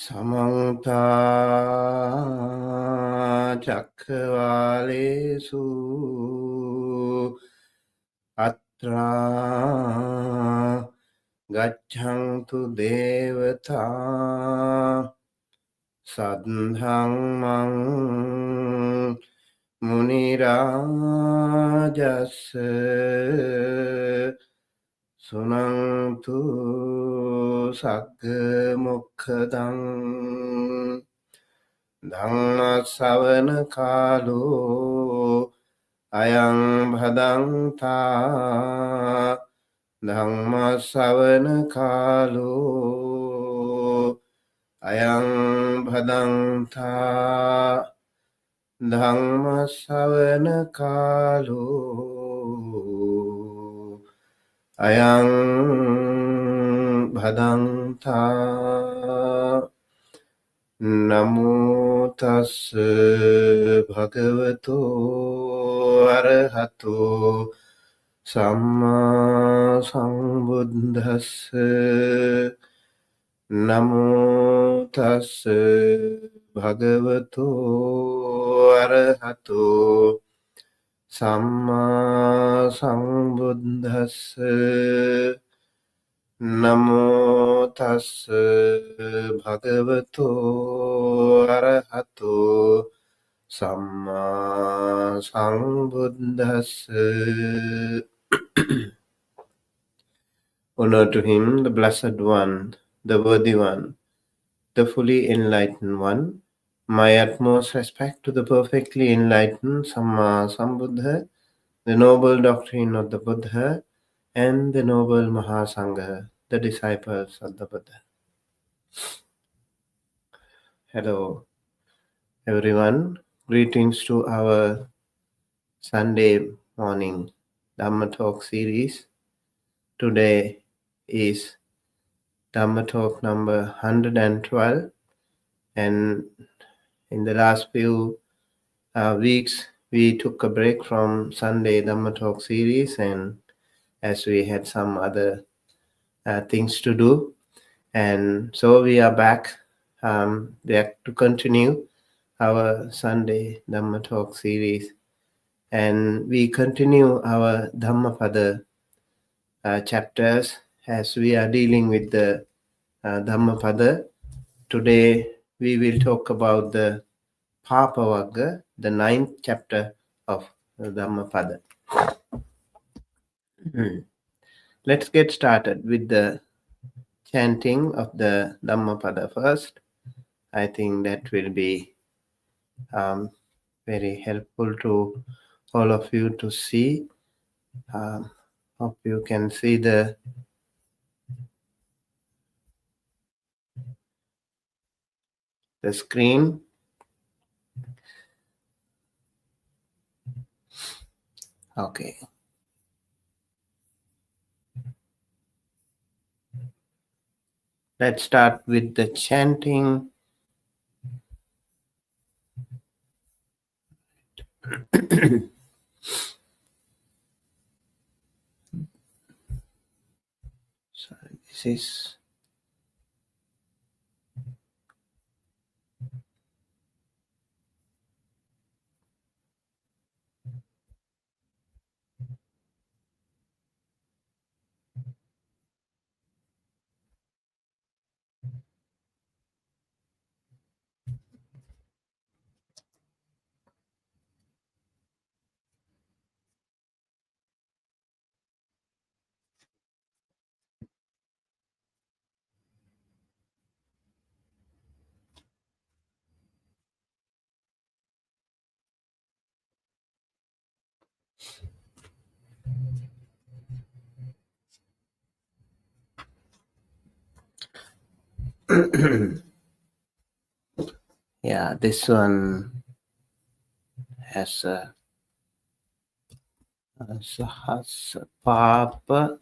Samanta Chakravalesu Atra Gachantu Devata Sadhangmang Munirajasa Sunantu Sagga Mukhadang Dhamma Savana Kalu Ayang Bhadanta Dhamma Savana Kalu Ayang Bhadanta Dhamma Savana Kalu Ayang Bhadanta Namo Tassa Bhagavato Arahato Samma Sambuddhassa Namo Tassa Bhagavato Arahato Samma Sambuddhassa Namo Tassa Bhagavato Arahato Samma Sambuddhassa. Honor to him, the Blessed One, the Worthy One, the fully enlightened one. My utmost respect to the perfectly enlightened Samma Sambuddha, the noble doctrine of the Buddha, and the noble Mahasangha, the disciples of the Buddha. Hello, everyone. Greetings to our Sunday morning Dhamma Talk series. Today is Dhamma Talk number 112, and in the last few weeks we took a break from Sunday Dhamma Talk series, and as we had some other things to do, and so we are back to continue our Sunday Dhamma Talk series, and we continue our Dhammapada chapters as we are dealing with the Dhammapada. Today we will talk about the Pāpa Vagga, the 9th chapter of the Dhammapada. Let's get started with the chanting of the Dhammapada first. I think that will be very helpful to all of you to see. Hope you can see the screen. Okay. Let's start with the chanting. So this is yeah, this one has a Pāpa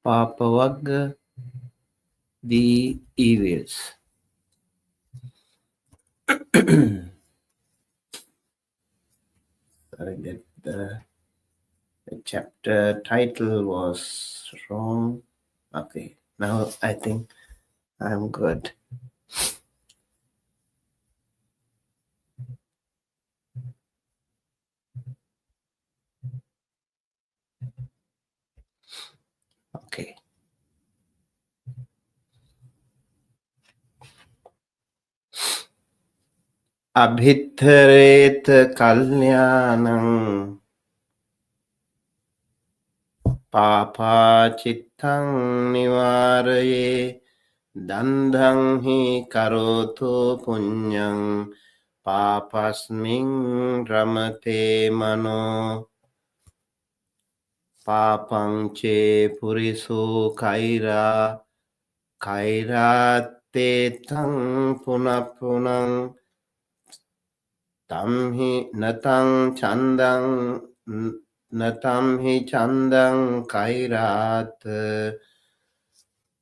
Vagga, the evils. Sorry that the chapter title was wrong. Okay, now I think I'm good. Okay. Abhitharet kalyanam pāpa cittang nivaraye dandhang hi karoto punyang pāpasming ramate mano pāpang ce purisu kaira kairate tang punapunang tamhi natang chandang natamhi chandang kairat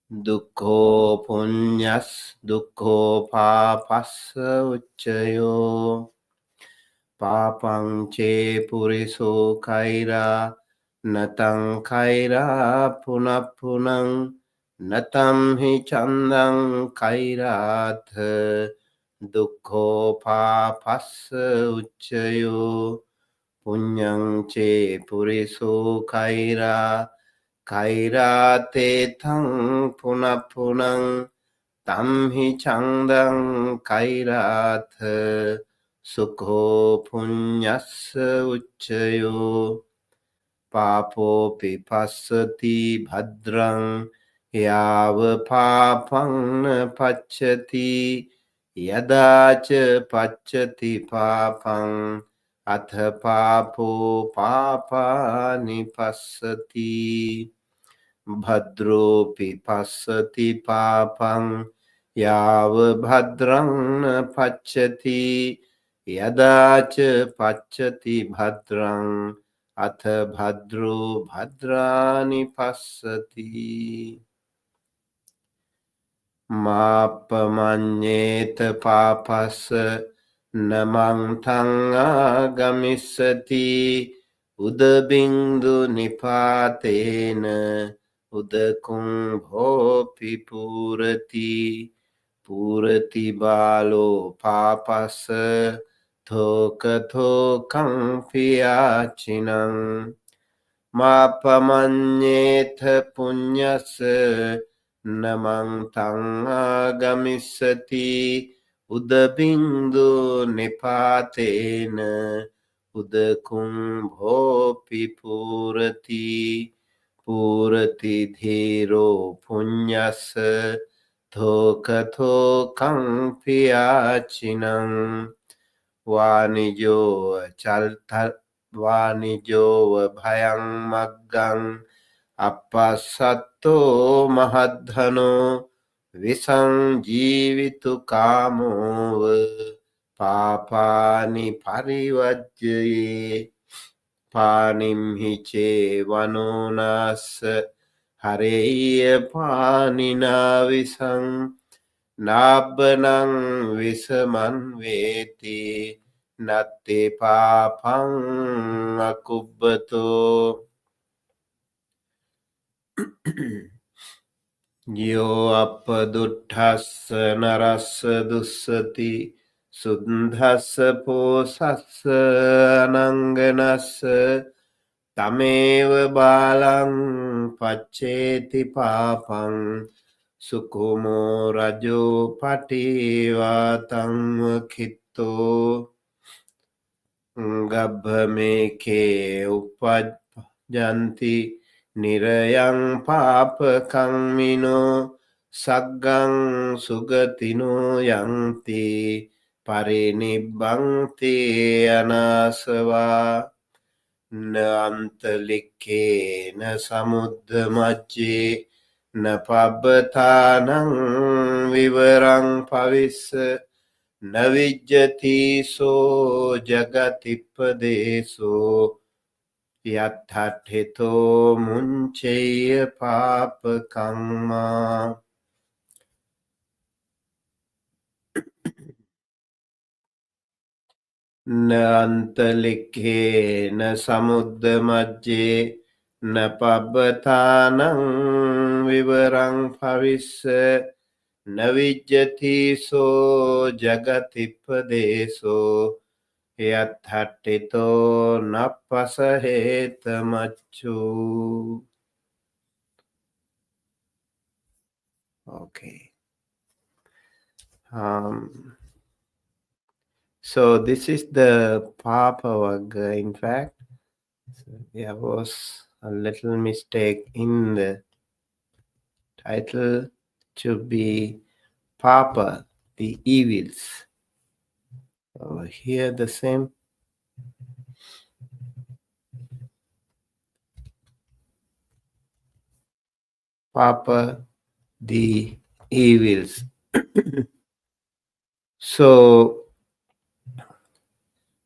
dukkho punyas dukkho papassa uccayo papang ce puriso kaira natang kaira punapunang natamhi chandang kairat dukkho papassa uccayo punyang ce puriso kaira kairate tang punapunang tamhi chandang kairat sukho punyassa uccayo papo pipassati bhadrang yāva pāpaṃ na paccati yadāca paccati pāpaṃ atha pāpo pāpāni passati bhadropi passati pāpaṃ yāva bhadraṃ na paccati yadāca paccati bhadraṃ atha bhadro bhadrani passati māpamanyeta pāpassa namang tang agamisati udabindu nipātena udakung bhopi purati balo pāpassa thokang piyācinang māpamanyeta punyasa namang tang agamisati udabindu nipātena udakung bhopi purati dhiro punyasa thokang piyācinang vānijo bhayang maggang appasatto mahadhano visang jivitu kāmo pāpāni parivajjaye pānim hi ce vanonās hareya pānina visang nābbanang visaman veti natte pāpaṃ akubbato yo appaduṭṭhassa narassa dussati sundhassa posassa ananganassa tameva bālaṃ pacceti pāpaṃ sukhomo rajo patīvātaṃ vakkhitto gabbhamekhe uppajjanti nirayang pāpakaṃ mino saggang sugatino yanti parinibbante anasava na antalikke na samuddhamajje na pabbatanaṃ vivaraṃ pavissa na vijjati so jagatipadeso yatthathito muncheya pāpakaṃ na antalikke na samuddhamajje na pabbatanaṃ vivaraṃ pavissa navijjati so jagatipadeso yathattito napasaheta. Okay. So this is the Pāpa Vagga. In fact, there was a little mistake in the title. To be Pāpa, the evils. Over here, the same. Pāpa, the evils. So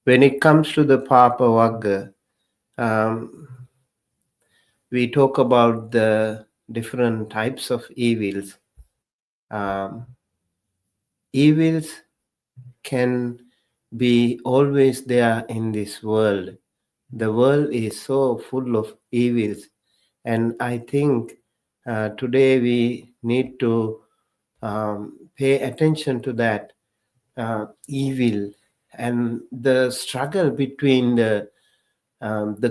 when it comes to the Pāpa Vagga, we talk about the different types of evils. Evils can be always there in this world. The world is so full of evils, and I think today we need to pay attention to that evil and the struggle between the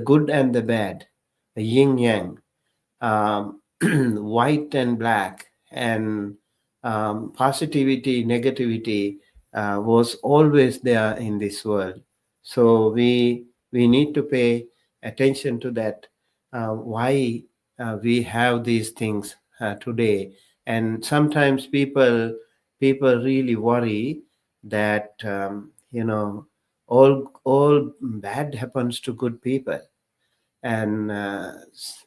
good and the bad, the yin yang, white and black, and positivity, negativity was always there in this world. So we need to pay attention to that. Why we have these things today, and sometimes people really worry that all bad happens to good people, and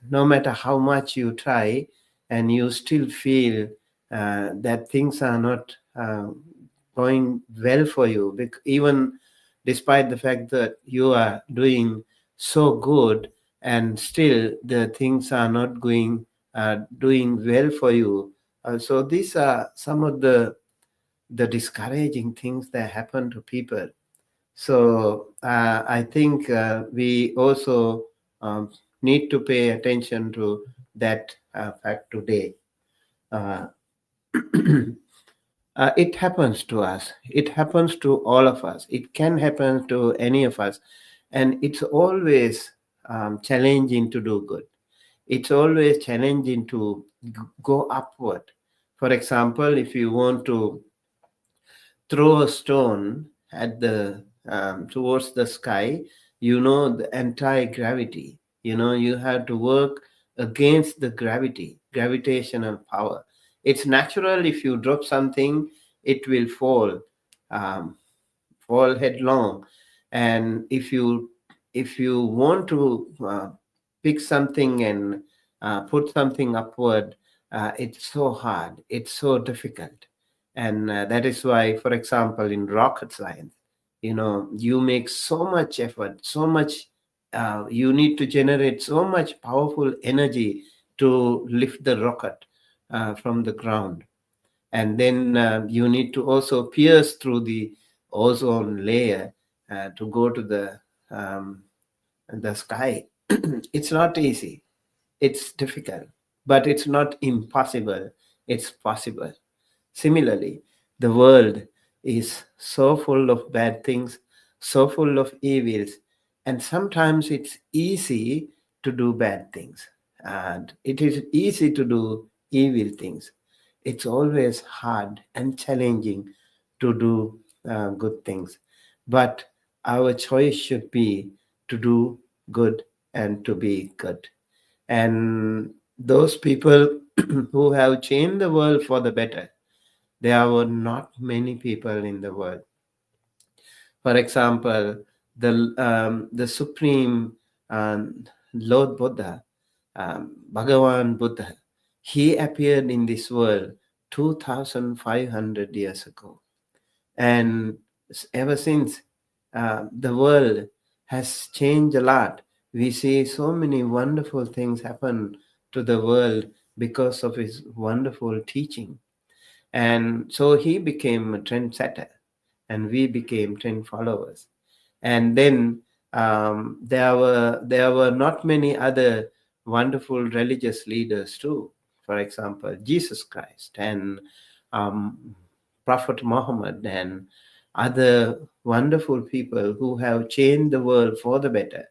no matter how much you try, and you still feel that things are not going well for you, even despite the fact that you are doing so good, and still the things are not doing well for you. So these are some of the discouraging things that happen to people. So I think we also need to pay attention to that fact today. Uh, it happens to us. It happens to all of us. It can happen to any of us. And it's always challenging to do good. It's always challenging to go upward. For example, if you want to throw a stone at the towards the sky, the entire gravity, you have to work against the gravitational power. It's natural. If you drop something, it will um, fall headlong. And if you want to pick something and put something upward, it's so hard, it's so difficult. And that is why, for example, in rocket science, you make so much effort, so much you need to generate so much powerful energy to lift the rocket from the ground. And then you need to also pierce through the ozone layer to go to the sky. It's not easy, it's difficult, but it's not impossible, it's possible. Similarly, the world is so full of bad things, so full of evils, and sometimes it's easy to do bad things, and it is easy to do evil things. It's always hard and challenging to do good things. But our choice should be to do good and to be good. And those people who have changed the world for the better, there were not many people in the world. For example, the supreme Lord Buddha, Bhagavan Buddha, he appeared in this world 2,500 years ago. And ever since, the world has changed a lot. We see so many wonderful things happen to the world because of his wonderful teaching. And so he became a trendsetter, and we became trend followers. And then there were not many other wonderful religious leaders too. For example, Jesus Christ and um, Prophet Muhammad and other wonderful people who have changed the world for the better,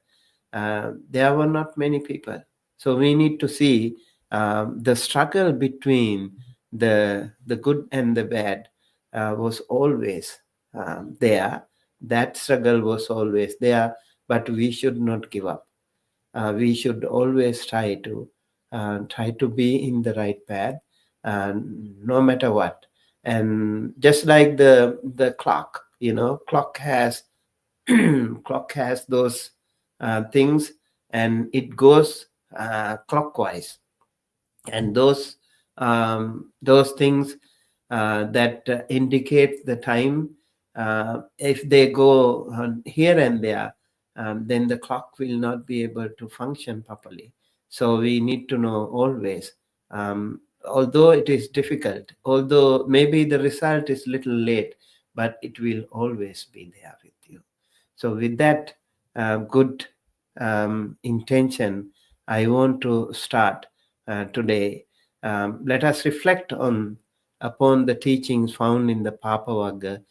there were not many people. So we need to see the struggle between the good and the bad was always there. That struggle was always there, but we should not give up. We should always try to be in the right path, no matter what. And just like the clock, clock has clock has those things, and it goes clockwise, and those things that indicate the time, if they go here and there, then the clock will not be able to function properly. So we need to know always, although it is difficult, although maybe the result is little late, but it will always be there with you. So with that good intention, I want to start today. Let us reflect upon the teachings found in the Pāpa Vagga,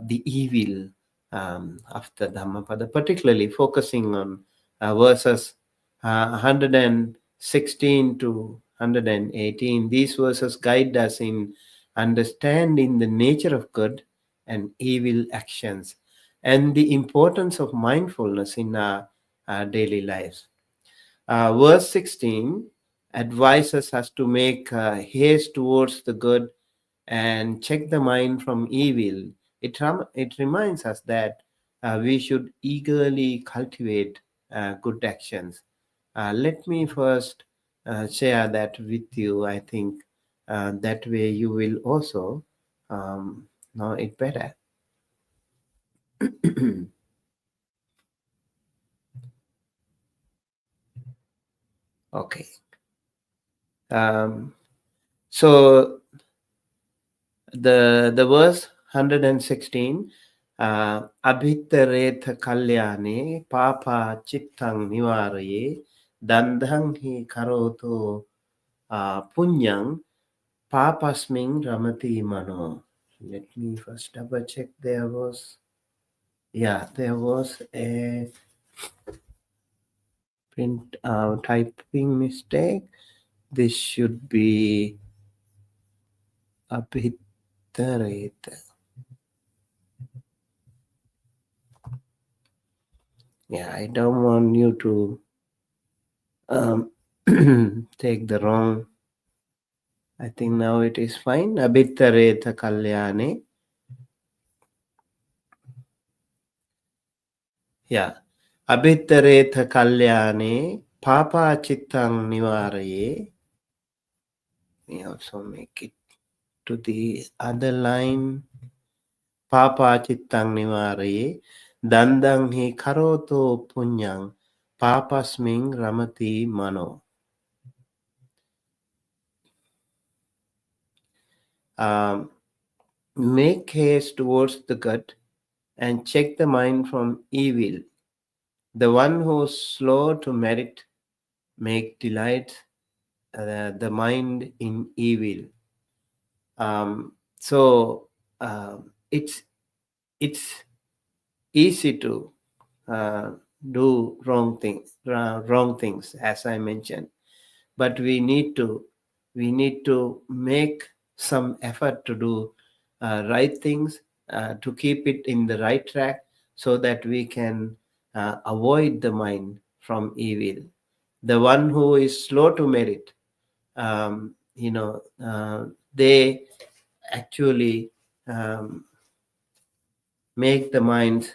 the evil of the Dhammapada, particularly focusing on verses 116 to 118. These verses guide us in understanding the nature of good and evil actions and the importance of mindfulness in our daily lives. Verse 16 advises us to make haste towards the good and check the mind from evil. It reminds us that we should eagerly cultivate good actions. Let me first share that with you. I think that way you will also know it better. Okay. So the verse 116, abhitaretha kalyane papa chittang nivaraye dandhang hi karoto punyang papasming ramati mano. Let me first double check. There was a print typing mistake. This should be abhitaretha. Yeah, I don't want you to take the wrong. I think now it is fine. Abhitaretha kalyane. Yeah. Abhitaretha kalyane papa chittang nivaraye. We also make it to the other line. Papa chittang nivaraye dandang hi karoto punyang papasming ramati mano. Make haste towards the good and check the mind from evil. The one who is slow to merit make delight the mind in evil. So it's easy to do wrong things, as I mentioned, but we need to make some effort to do right things, to keep it in the right track, so that we can avoid the mind from evil. The one who is slow to merit, they actually make the mind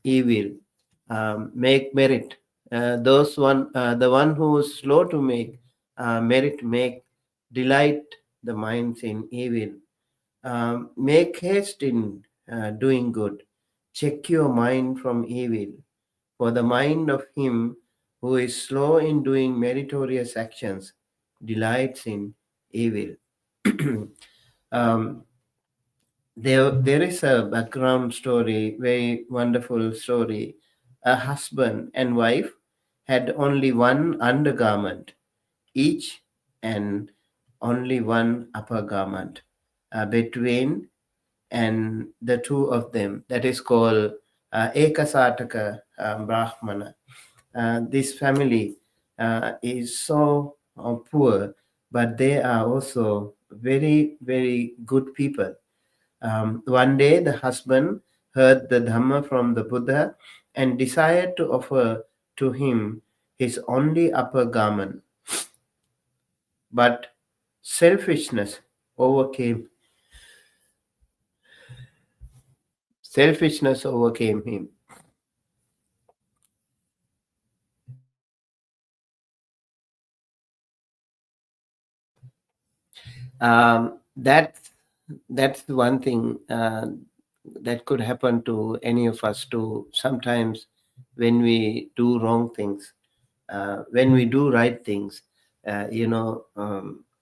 evil, make merit. The one who is slow to make merit, make delight the minds in evil. Make haste in doing good. Check your mind from evil. For the mind of him who is slow in doing meritorious actions delights in evil. There is a background story, very wonderful story. A husband and wife had only one undergarment each and only one upper garment. between and the two of them. That is called Ekasataka Brahmana. This family is so poor, but they are also very, very good people. One day, the husband heard the Dhamma from the Buddha and decided to offer to him his only upper garment, but selfishness overcame him. That's the one thing that could happen to any of us too. Sometimes when we do wrong things, when we do right things,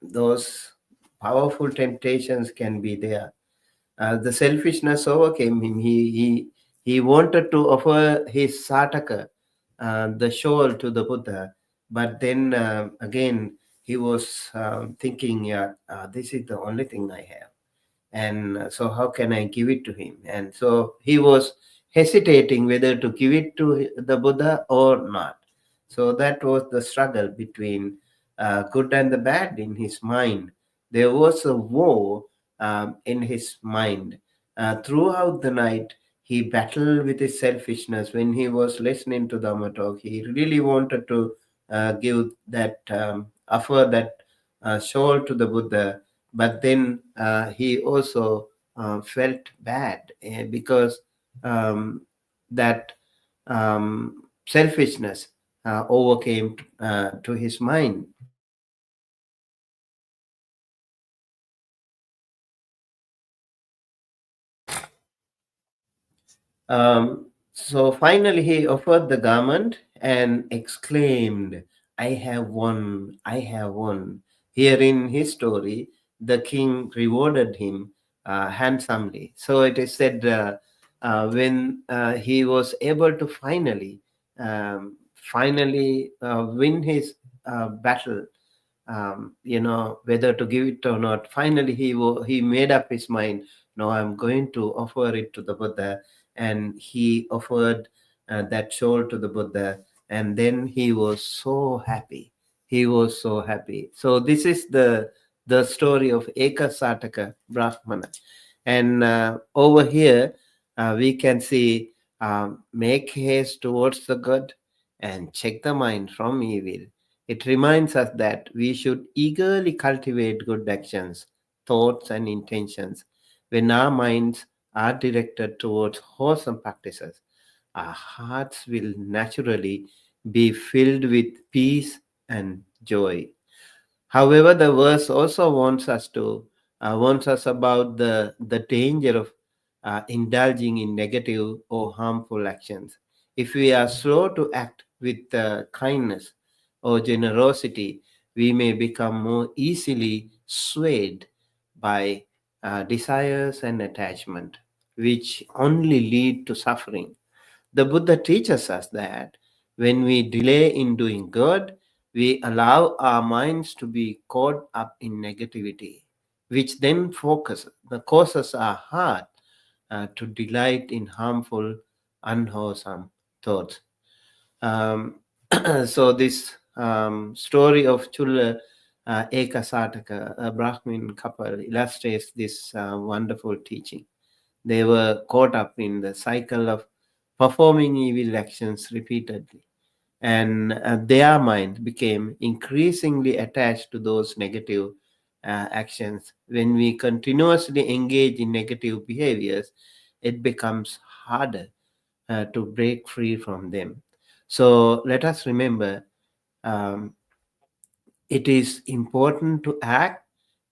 those powerful temptations can be there. The selfishness overcame him. He wanted to offer his sataka, the shawl, to the Buddha, but then again he was thinking, yeah, this is the only thing I have, and so how can I give it to him? And so he was hesitating whether to give it to the Buddha or not. So that was the struggle between good and the bad in his mind. There was a war in his mind. Throughout the night he battled with his selfishness. When he was listening to Dhamma talk, he really wanted to give that offer that shawl to the Buddha, but then he also felt bad because that selfishness overcame to his mind. So finally, he offered the garment and exclaimed, I have won, I have won. Here in his story, the king rewarded him handsomely. So it is said when he was able to finally win his battle, whether to give it or not. Finally, he made up his mind. No, I'm going to offer it to the Buddha, and he offered that soul to the Buddha, and then he was so happy. He was so happy. So this is the story of Ekasataka Brahmana, and over here we can see make haste towards the good and check the mind from evil. It reminds us that we should eagerly cultivate good actions, thoughts, and intentions. When our minds are directed towards wholesome practices, our hearts will naturally be filled with peace and joy. However, the verse also warns us about the danger of indulging in negative or harmful actions. If we are slow to act with kindness or generosity, we may become more easily swayed by desires and attachment, which only lead to suffering. The Buddha teaches us that when we delay in doing good, we allow our minds to be caught up in negativity, which then causes our heart to delight in harmful, unwholesome thoughts. Um, so this story of Chulla Ekasataka, a Brahmin couple, illustrates this wonderful teaching. They were caught up in the cycle of performing evil actions repeatedly, and their mind became increasingly attached to those negative actions. When we continuously engage in negative behaviors, it becomes harder to break free from them. So let us remember, um, it is important to act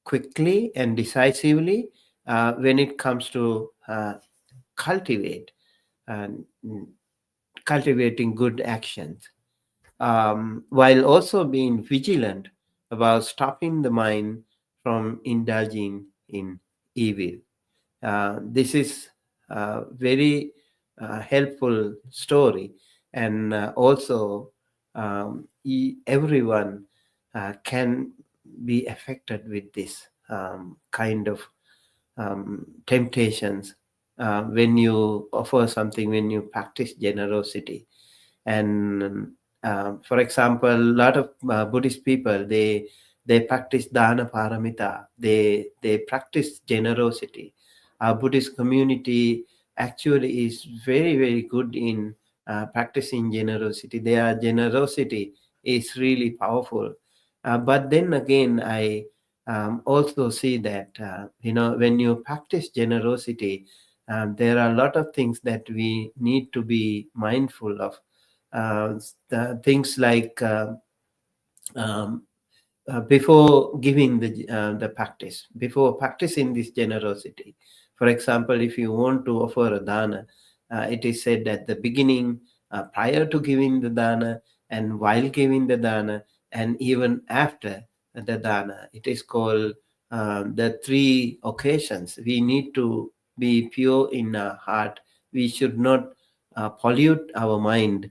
quickly and decisively when it comes to cultivate and cultivating good actions, while also being vigilant about stopping the mind from indulging in evil. This is a very helpful story, and also everyone can be affected with this kind of temptations when you offer something, when you practice generosity. And for example, a lot of Buddhist people, they practice dana paramita. They practice generosity. Our Buddhist community actually is very, very good in practicing generosity. Their generosity is really powerful. But then again, I also see that when you practice generosity, there are a lot of things that we need to be mindful of. Things like um, before giving the practice, before practicing this generosity. For example, if you want to offer a dana, it is said at the beginning, prior to giving the dana, and while giving the dana, and even after the dana. It is called the three occasions. We need to be pure in our heart. We should not pollute our mind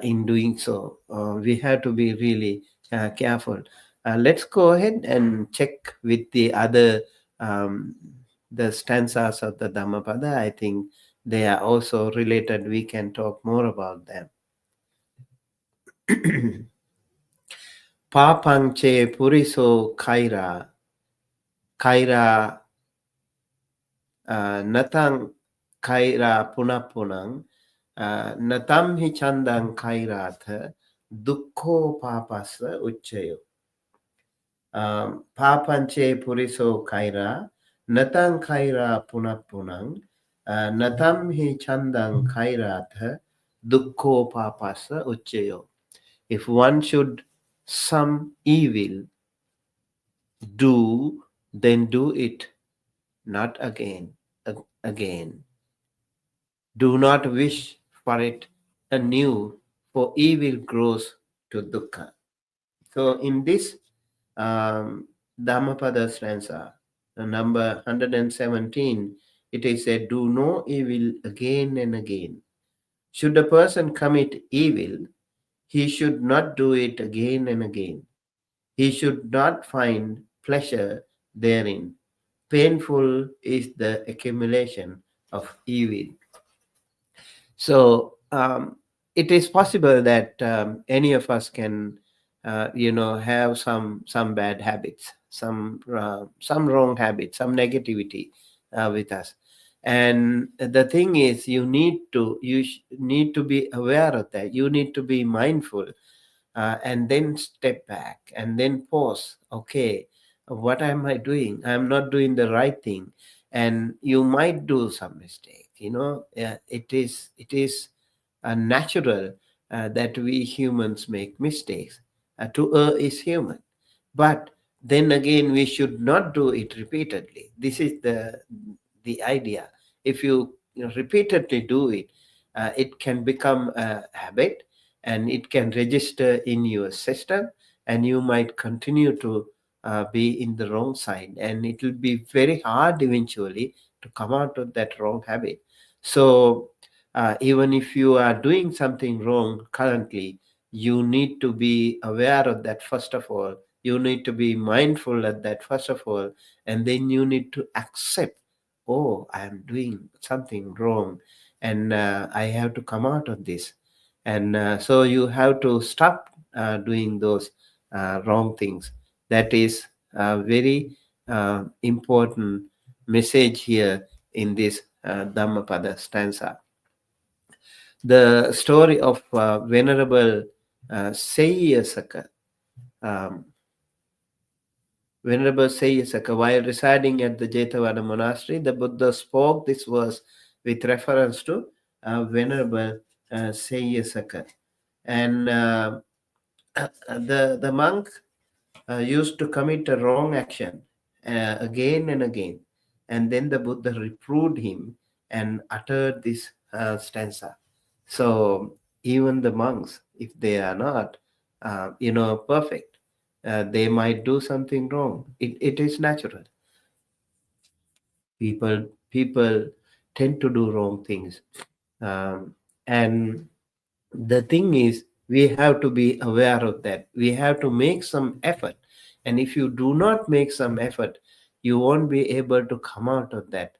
in doing so. We have to be really careful. Let's go ahead and check with the other the stanzas of the Dhammapada. I think they are also related. We can talk more about them. Papangche puriso kaira natang kaira punapunang natam hi chandang kairatha dukkho papasa ucchayo. Papanche puriso kaira, natang kaira punapunang, natam hi chandang kairatha, dukkho papasa ucchayo. If one should some evil do, then do it not again. Do not wish for it anew, for evil grows to dukkha. So in this Dhammapada stanza, number 117, it is said, do no evil again and again. Should a person commit evil, he should not do it again and again. He should not find pleasure therein. Painful is the accumulation of evil. So it is possible that any of us can, have some bad habits, some wrong habits, some negativity with us. And the thing is, you need to be aware of that. You need to be mindful, and then step back and then pause. Okay, what am I doing? I'm not doing the right thing, and you might do some mistake. It is natural that we humans make mistakes. To err is human, but then again, we should not do it repeatedly. This is the idea. If you repeatedly do it, it can become a habit, and it can register in your system, and you might continue to be in the wrong side, and it will be very hard eventually to come out of that wrong habit. So even if you are doing something wrong currently, you need to be aware of that first of all. You need to be mindful of that first of all, and then you need to accept, oh, I am doing something wrong, and I have to come out of this. And so you have to stop doing those wrong things. That is a very important message here in this Dhammapada stanza. The story of Venerable Seiyasaka. Venerable Seiyasaka, while residing at the Jetavana monastery, the Buddha spoke this verse with reference to Venerable Seiyasaka. And the monk used to commit a wrong action again and again. And then the Buddha reproved him and uttered this stanza. So even the monks, if they are not, perfect, they might do something wrong. It is natural. People tend to do wrong things, and the thing is, we have to be aware of that. We have to make some effort, and if you do not make some effort, you won't be able to come out of that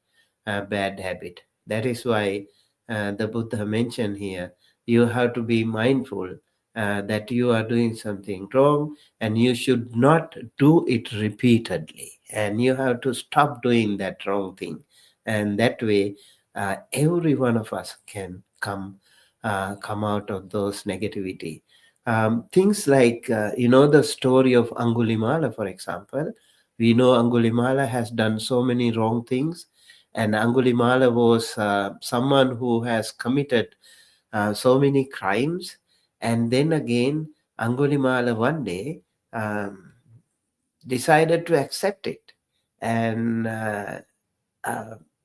bad habit. That is why the Buddha mentioned here, you have to be mindful that you are doing something wrong and you should not do it repeatedly. And you have to stop doing that wrong thing. And that way, every one of us can come out of those negativity. Things like, the story of Angulimala, for example. We know Angulimala has done so many wrong things, and Angulimala was someone who has committed so many crimes. And then again, Angulimala one day decided to accept it. And uh,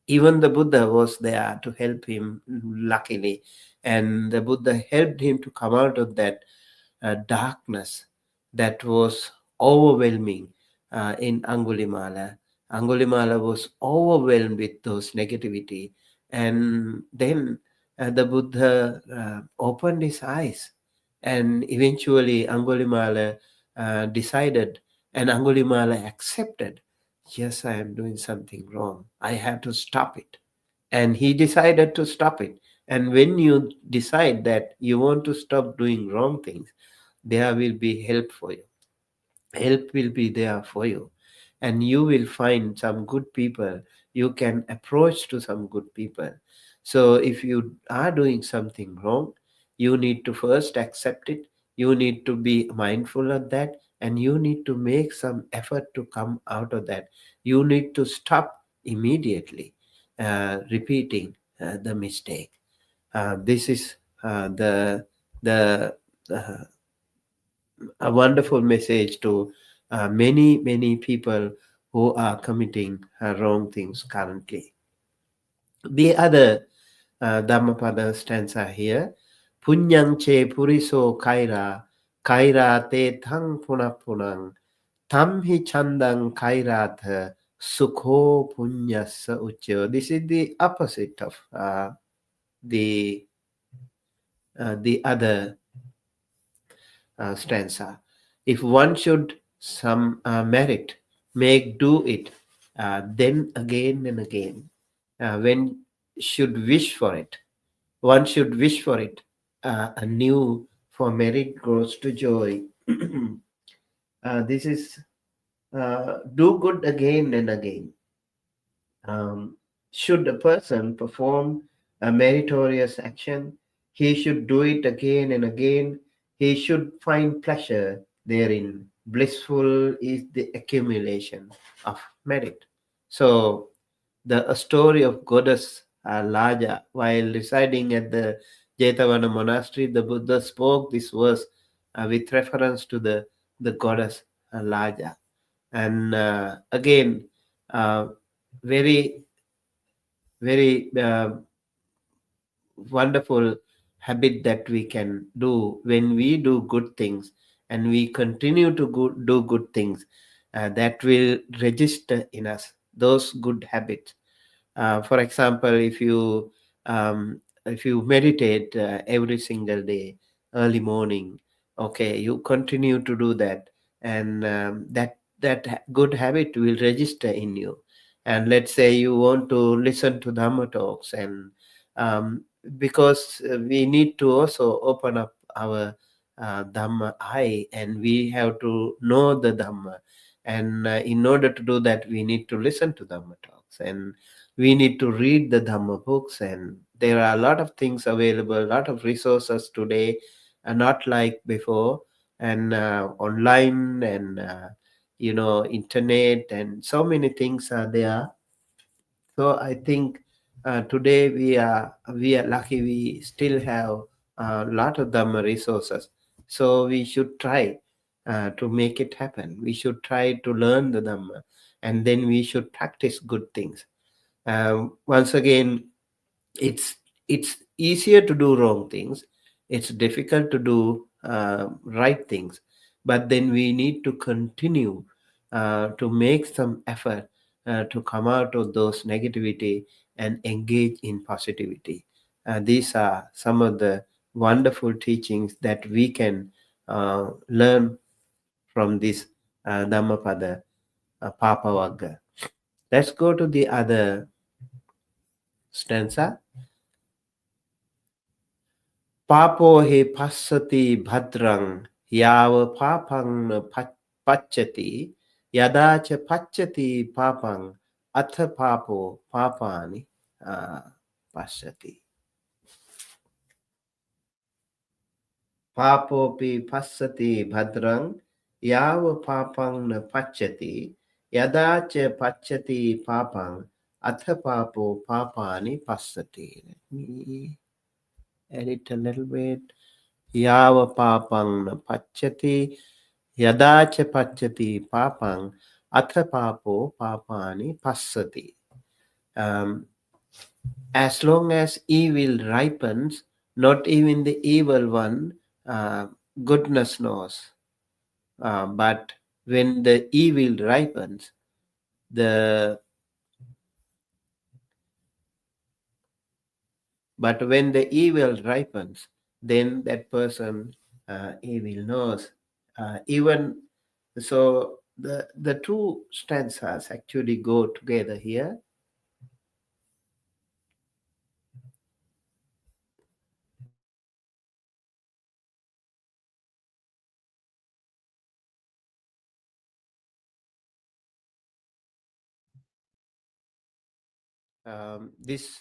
even the Buddha was there to help him, luckily. And the Buddha helped him to come out of that darkness that was overwhelming in Angulimala. Angulimala was overwhelmed with those negativity. And then the Buddha opened his eyes. And eventually Angulimala decided, and Angulimala accepted, yes, I am doing something wrong. I have to stop it. And he decided to stop it. And when you decide that you want to stop doing wrong things, there will be help for you. Help will be there for you. And you will find some good people. You can approach to some good people. So if you are doing something wrong, you need to first accept it. You need to be mindful of that. And you need to make some effort to come out of that. You need to stop immediately repeating the mistake. This is the uh, a wonderful message to many people who are committing wrong things currently. The other Dhammapada stanza here, Punyang che puriso kaira te thang punapunang, tam hi chandang kairatha sukho punyasa uccho. This is the opposite of the other stanza. If one should some merit, make do it, then again and again. When should wish for it, one should wish for it anew, for merit grows to joy. This is do good again and again. Should a person perform a meritorious action, he should do it again and again. He should find pleasure therein. Blissful is the accumulation of merit. So, the story of goddess Laja, while residing at the Jetavana monastery, the Buddha spoke this verse with reference to the goddess Laja. And again, very very wonderful habit that we can do when we do good things and we continue to do good things, that will register in us those good habits. For example, if you meditate every single day, early morning, okay, you continue to do that, and that good habit will register in you. And let's say you want to listen to Dhamma talks, and because we need to also open up our Dhamma eye, and we have to know the Dhamma. And in order to do that, we need to listen to Dhamma talks, and we need to read the Dhamma books. And there are a lot of things available, a lot of resources today, not like before, and online, and internet, and so many things are there. So I think today we are lucky. We still have a lot of Dhamma resources. So we should try to make it happen. We should try to learn the Dhamma, and then we should practice good things. Once again, it's easier to do wrong things. It's difficult to do right things, but then we need to continue to make some effort to come out of those negativity and engage in positivity. These are some of the wonderful teachings that we can learn from this Dhammapada. Pāpa Vagga. Let's go to the other stanza. Papo he passati bhadrang yava papang pachati yadacha pachati papang atha papo papani pasati. Papopi passati bhadrang yava papang pachati yadacha pachati papang atha papo papani pasati. Let me edit a little bit. Yava papang pachati yadacha pachati papang atha papo papani passati. As long as evil ripens, not even the evil one goodness knows. But when the evil ripens, when the evil ripens, then that person evil knows. Even so, the two stanzas actually go together here. This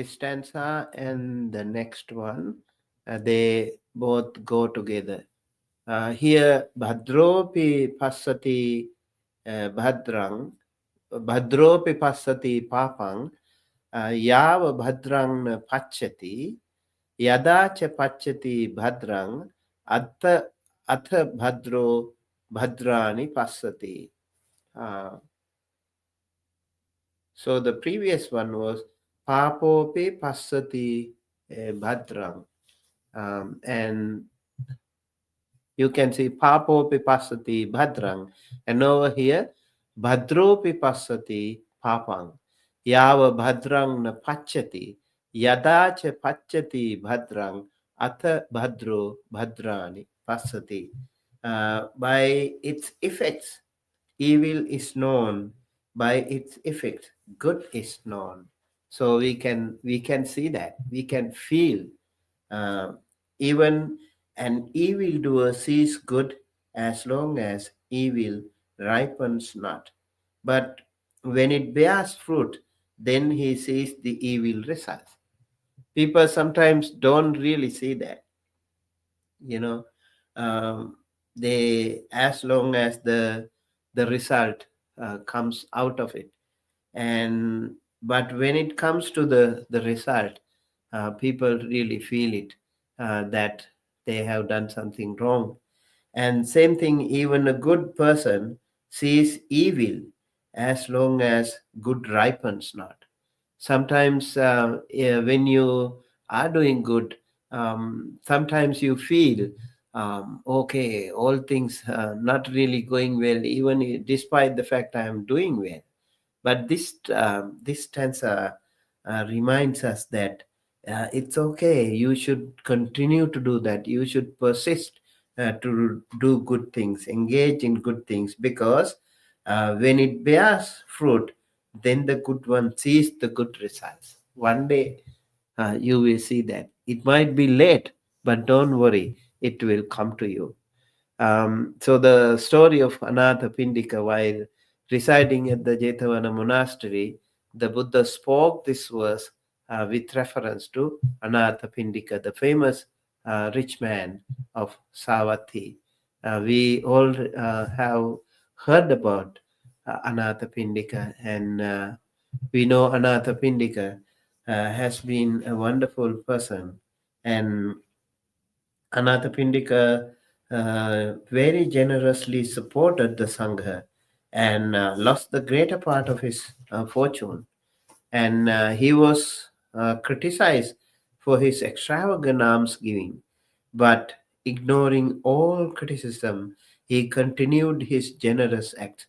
stanza and the next one, they both go together. Here, Bhadropi Passati Bhadrang, Bhadropi Passati Papang, Yava Bhadrang Pachati, Yadacha Pachati Bhadrang, Atha Bhadro Bhadrani Passati. So the previous one was Papopi Passati Bhadrang. And you can see Papopi Passati Bhadrang. And over here, Bhadropi Passati Papang. Yava Bhadrang na Pachati. Yadacha Pachati Bhadrang. Atha Bhadro Bhadrani Passati. By its effects, evil is known. By its effects, good is known. So we can see that. We can feel even an evildoer sees good as long as evil ripens not. But when it bears fruit, then he sees the evil results. People sometimes don't really see that. They, as long as the result comes out of it, but when it comes to the result, people really feel it, that they have done something wrong. And same thing, even a good person sees evil as long as good ripens not. Sometimes when you are doing good, sometimes you feel okay, all things not really going well, even despite the fact I am doing well. But this stanza reminds us that it's okay. You should continue to do that. You should persist to do good things, engage in good things, because when it bears fruit, then the good one sees the good results. One day you will see that. It might be late, but don't worry, it will come to you. So the story of Anatha Pindika, while residing at the Jetavana monastery, the Buddha spoke this verse with reference to Anatha Pindika, the famous rich man of Savatthi. We all have heard about Anatha Pindika, and we know Anatha Pindika has been a wonderful person, and Anatha Pindika very generously supported the Sangha and lost the greater part of his fortune. And he was criticized for his extravagant almsgiving. But ignoring all criticism, he continued his generous act.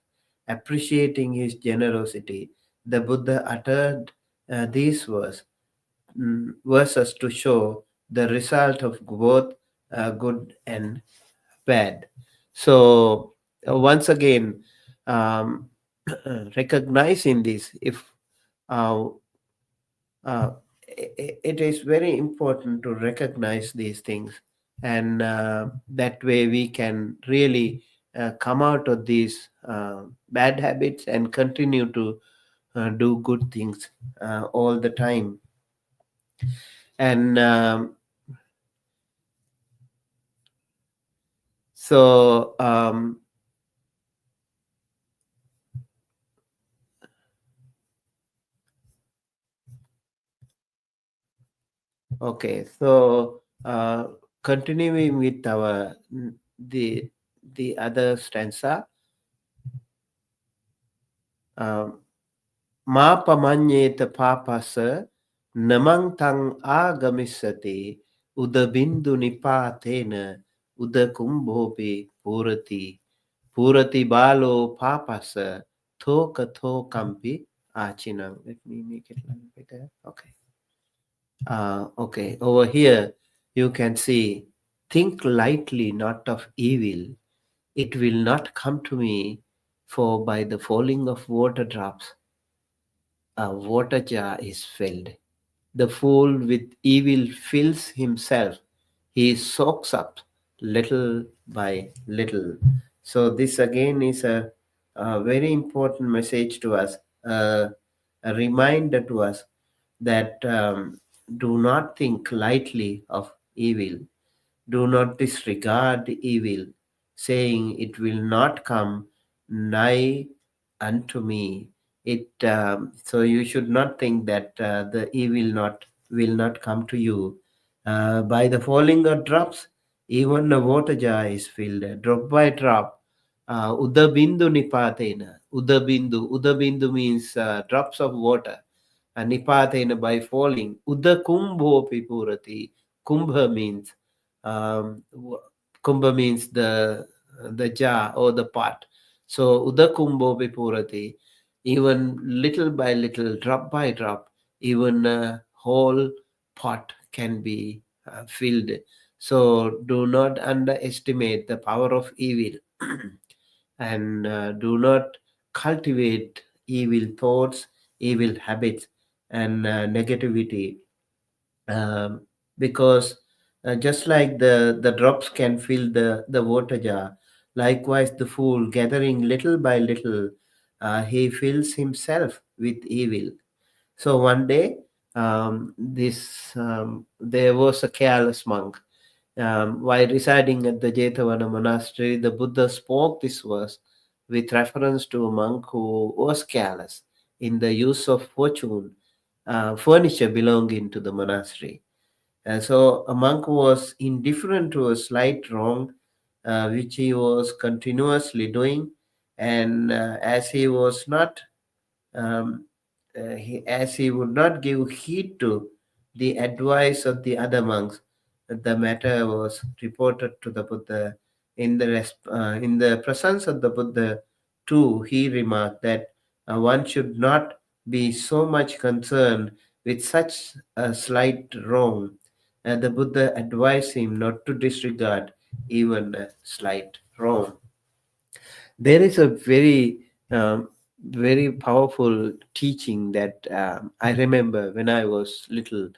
Appreciating his generosity, the Buddha uttered these verses to show the result of both good and bad. So once again, um, recognizing this, if uh, it is very important to recognize these things, and that way we can really come out of these bad habits and continue to do good things all the time. And so okay, so continuing with our the other stanza, um, Ma pamanyeta papasa namang tang agamisate udabindu nipatena udakumbhopi purati purati balo papasa thoka thokampi achinang. Let me make it a little better. Okay. Okay, over here you can see, think lightly not of evil. It will not come to me, for by the falling of water drops a water jar is filled. The fool with evil fills himself. He soaks up little by little. So this again is a very important message to us, a reminder to us that do not think lightly of evil. Do not disregard evil, saying it will not come nigh unto me. It so you should not think that the evil not will not come to you. By the falling of drops, even the water jar is filled, drop by drop. Udabindu nipatena. Udabindu means drops of water. Nipatena, by falling. Udakumbho pipurati. Kumbha means um, w- kumbha means the jar or the pot. So udakumbho vipurati, even little by little, drop by drop, even a whole pot can be filled. So do not underestimate the power of evil, and do not cultivate evil thoughts, evil habits, and negativity, um, because just like the drops can fill the water jar, likewise the fool, gathering little by little, he fills himself with evil. So one day, there was a careless monk. While residing at the Jetavana monastery, the Buddha spoke this verse with reference to a monk who was careless in the use of furniture belonging to the monastery. And so a monk was indifferent to a slight wrong which he was continuously doing, and as he was not um, as he would not give heed to the advice of the other monks, the matter was reported to the Buddha. In the presence of the Buddha, too, he remarked that one should not be so much concerned with such a slight wrong. The Buddha advised him not to disregard even a slight wrong. There is a very powerful teaching that I remember when I was little,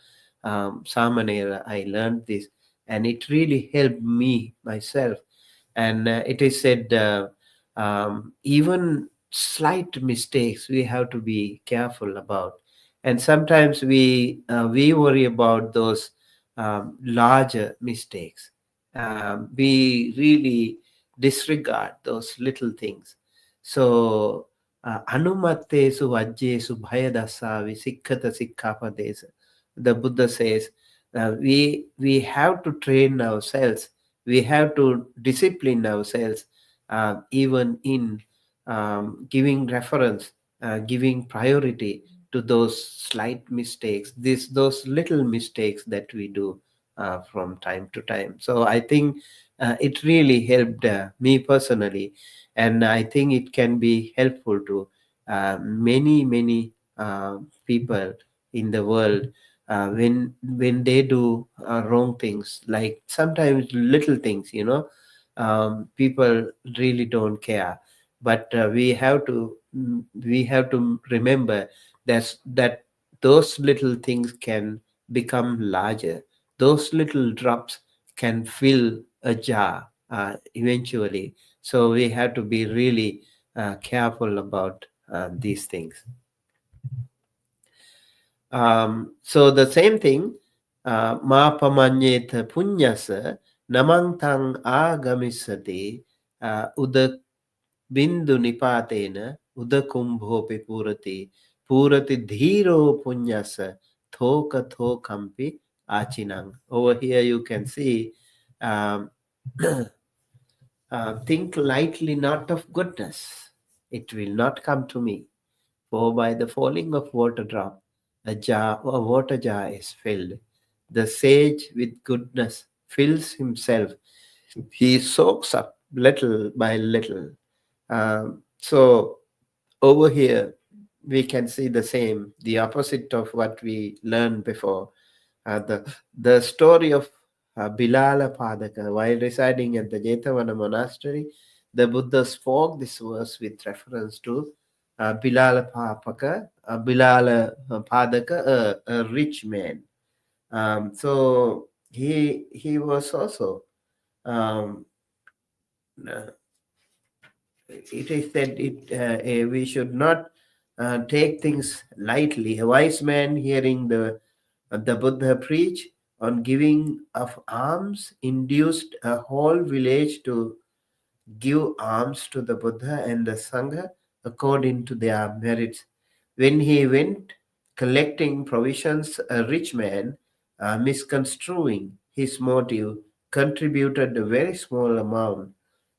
samanera. I learned this, and it really helped me myself. And it is said, even slight mistakes we have to be careful about, and sometimes we worry about those larger mistakes. We really disregard those little things. So anumattesu vajjesu bhayadasa visikkata sikkhapadesa. The Buddha says we have to train ourselves, we have to discipline ourselves, even in giving reference, giving priority to those slight mistakes, those little mistakes that we do from time to time. So I think it really helped me personally, and I think it can be helpful to many people in the world when they do wrong things, like sometimes little things, people really don't care. But we have to remember that those little things can become larger. Those little drops can fill a jar eventually. So we have to be really careful about these things. So the same thing, ma pamanyeta punyasa namantang agamisati uda bindu nipatena uda kumbhopi purati dhiro punyasa thoka thokampi achinang. Over here you can see, um, think lightly not of goodness, it will not come to me. For by the falling of water drop, a water jar is filled. The sage with goodness fills himself. He soaks up little by little. So over here, we can see the same, the opposite of what we learned before. The story of Bilala Padaka, while residing at the Jetavana monastery, the Buddha spoke this verse with reference to Bilala Padaka, a rich man. So he was also, um, uh, it is said we should not take things lightly. A wise man hearing the Buddha preach on giving of alms induced a whole village to give alms to the Buddha and the Sangha according to their merits. When he went collecting provisions, a rich man, misconstruing his motive, contributed a very small amount.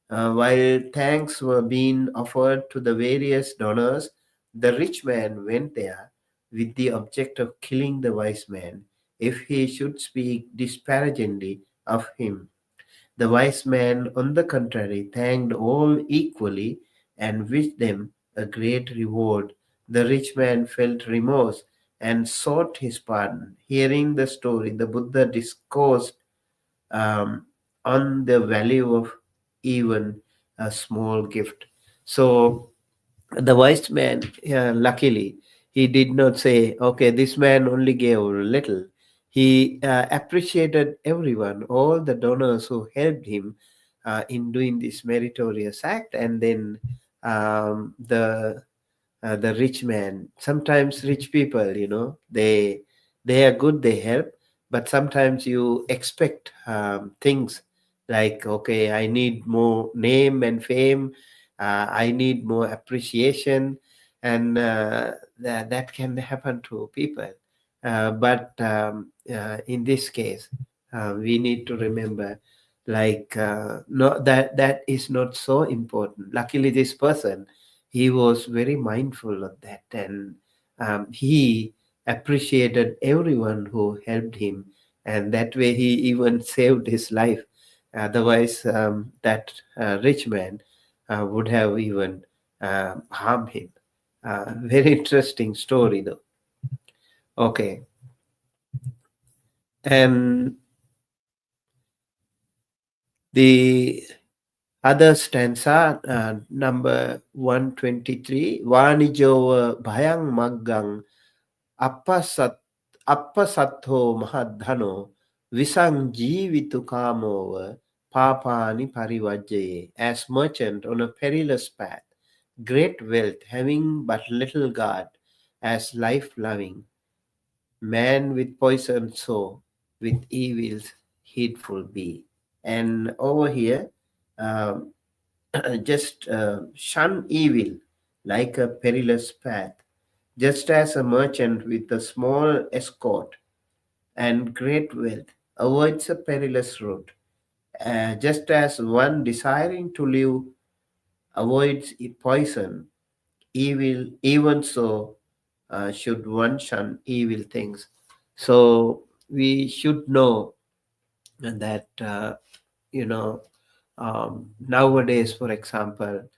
While thanks were being offered to the various donors, the rich man went there with the object of killing the wise man if he should speak disparagingly of him. The wise man, on the contrary, thanked all equally and wished them a great reward. The rich man felt remorse and sought his pardon. Hearing the story, the Buddha discoursed um, on the value of even a small gift. So the wise man, luckily, he did not say, okay, this man only gave a little. He appreciated everyone, all the donors who helped him in doing this meritorious act, and then the rich man. Sometimes rich people, they are good, they help, but sometimes you expect things like, okay, I need more name and fame, I need more appreciation, and that can happen to people. But in this case, we need to remember, like, no, that is not so important. Luckily, this person, he was very mindful of that, and he appreciated everyone who helped him, and that way he even saved his life. Otherwise, that rich man would have even harmed him. Very interesting story, though. Okay, and the other stanza, number 123, Vanijova Bhayang Maggang Appasat Appasatho Mahadhano Visang Jivitu Kamova Papani Parivajjaye. As merchant on a perilous path, great wealth having but little guard, as life loving, man with poison sow, with evils heedful be. And over here, um, just shun evil like a perilous path, just as a merchant with a small escort and great wealth avoids a perilous route, just as one desiring to live avoids poison, evil, even so should one shun evil things. So we should know that, nowadays, for example,